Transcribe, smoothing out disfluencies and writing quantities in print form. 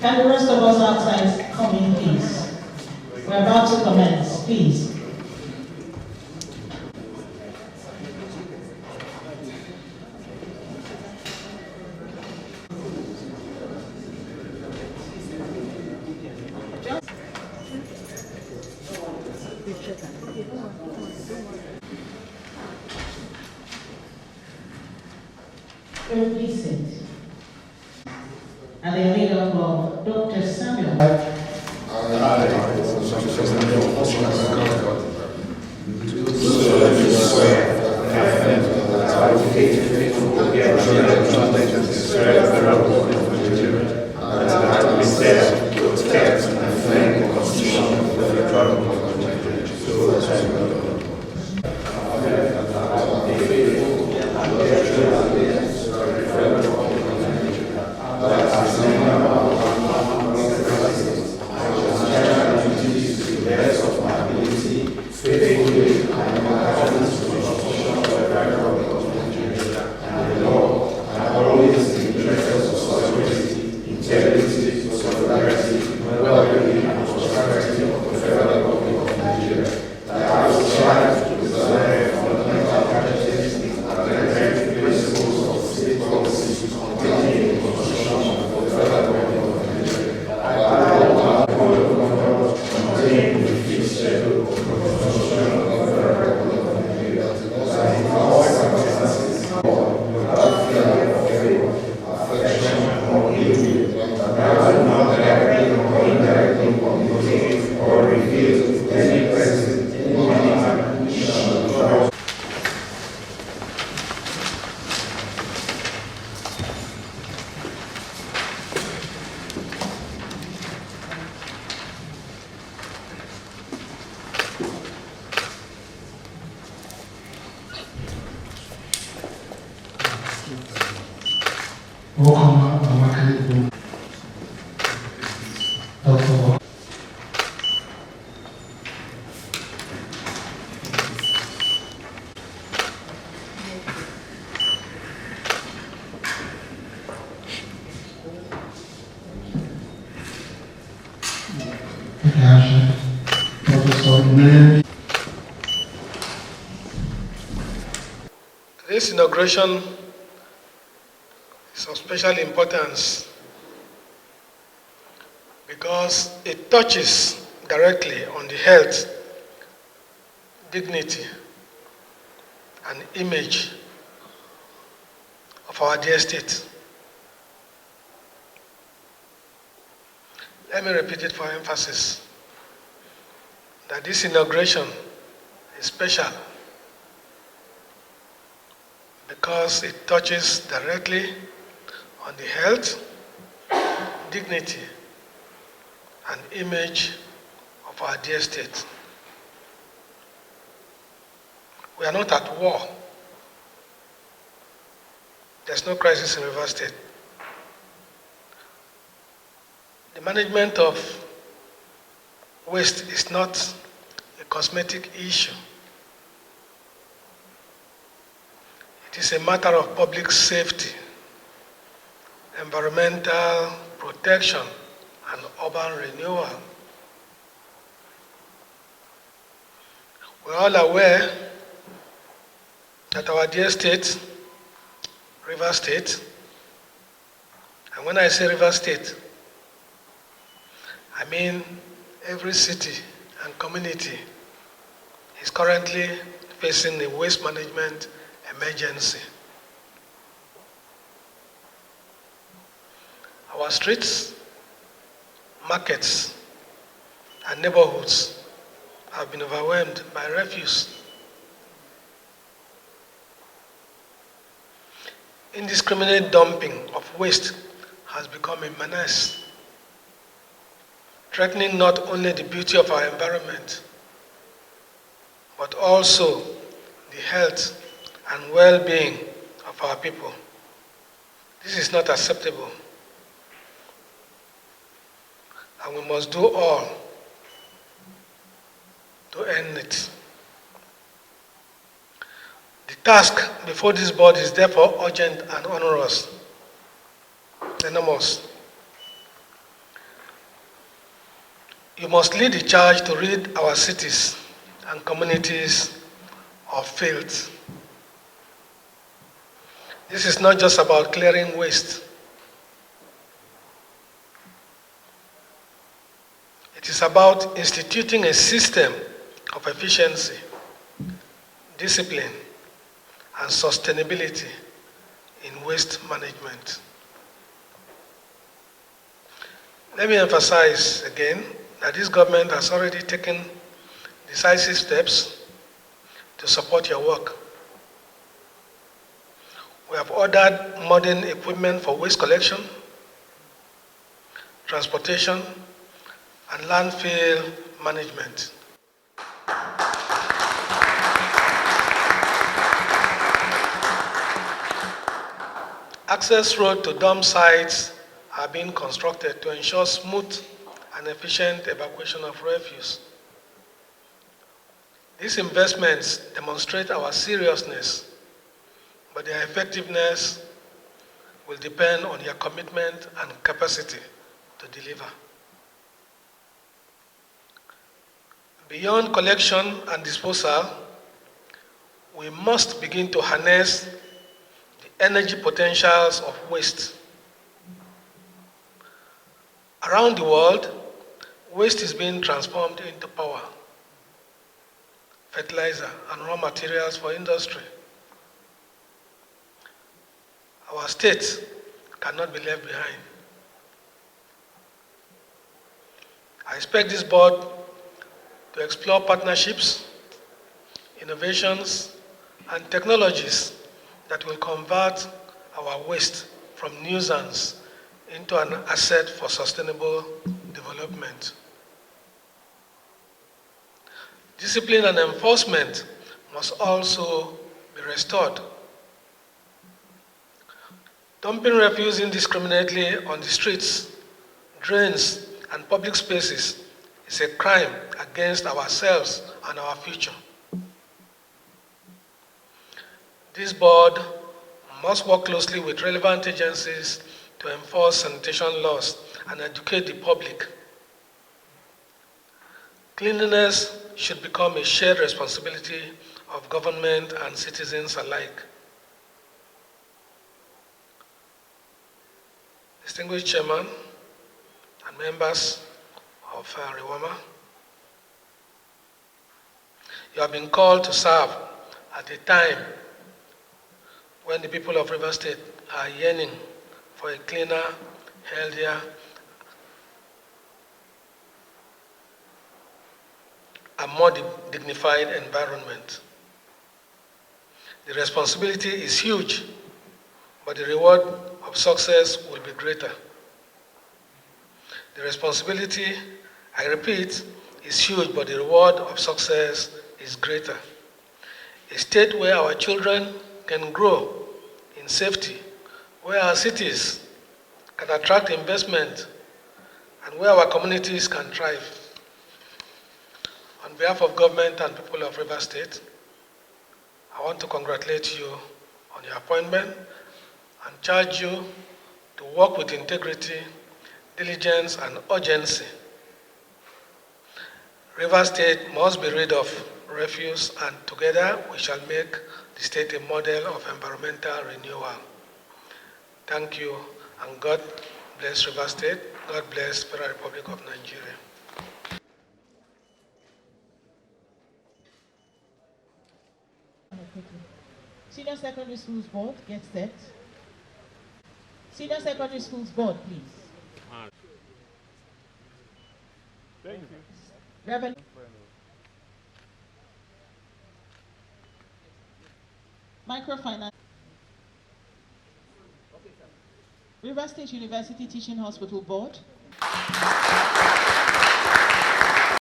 Can the rest of us outside come in, please? We're about to commence, please. Please sit. And the leader of Dr. Samuel. This inauguration is of special importance because it touches directly on the health, dignity, and image of our dear state. Let me repeat it for emphasis, that this inauguration is special because it touches directly on the health, dignity, and image of our dear state. We are not at war. There's no crisis in Rivers State. The management of waste is not a cosmetic issue. It is a matter of public safety, environmental protection, and urban renewal. We're all aware that our dear state, Rivers State, and when I say Rivers State, I mean every city and community is currently facing a waste management emergency. Our streets, markets, and neighborhoods have been overwhelmed by refuse. Indiscriminate dumping of waste has become a menace, threatening not only the beauty of our environment, but also the health and well-being of our people. This is not acceptable, and we must do all to end it. The task before this board is therefore urgent and onerous, enormous. You must lead the charge to rid our cities and communities of filth. This is not just about clearing waste. It is about instituting a system of efficiency, discipline, and sustainability in waste management. Let me emphasize again that this government has already taken decisive steps to support your work. We have ordered modern equipment for waste collection, transportation, and landfill management. Access roads to dump sites are being constructed to ensure smooth and efficient evacuation of refuse. These investments demonstrate our seriousness, but their effectiveness will depend on your commitment and capacity to deliver. Beyond collection and disposal, we must begin to harness the energy potentials of waste. Around the world, waste is being transformed into power, fertilizer, and raw materials for industry. Our states cannot be left behind. I expect this board to explore partnerships, innovations, and technologies that will convert our waste from nuisance into an asset for sustainable development. Discipline and enforcement must also be restored. Dumping refuse indiscriminately on the streets, drains, and public spaces is a crime against ourselves and our future. This board must work closely with relevant agencies to enforce sanitation laws and educate the public. Cleanliness should become a shared responsibility of government and citizens alike. Distinguished Chairman and members of Rewama, you have been called to serve at a time when the people of Rivers State are yearning for a cleaner, healthier, and more dignified environment. The responsibility is huge, but the reward of success will be greater. The responsibility, I repeat, is huge, but the reward of success is greater. A state where our children can grow in safety, where our cities can attract investment, and where our communities can thrive. On behalf of government and people of Rivers State, I want to congratulate you on your appointment and charge you to work with integrity, diligence, and urgency. Rivers State must be rid of refuse, and together we shall make the state a model of environmental renewal. Thank you, and God bless Rivers State. God bless the Federal Republic of Nigeria. Senior Secondary Schools Board, get set. Senior Secondary Schools Board, please. Thank you. Revenue. Microfinance. River State University Teaching Hospital Board.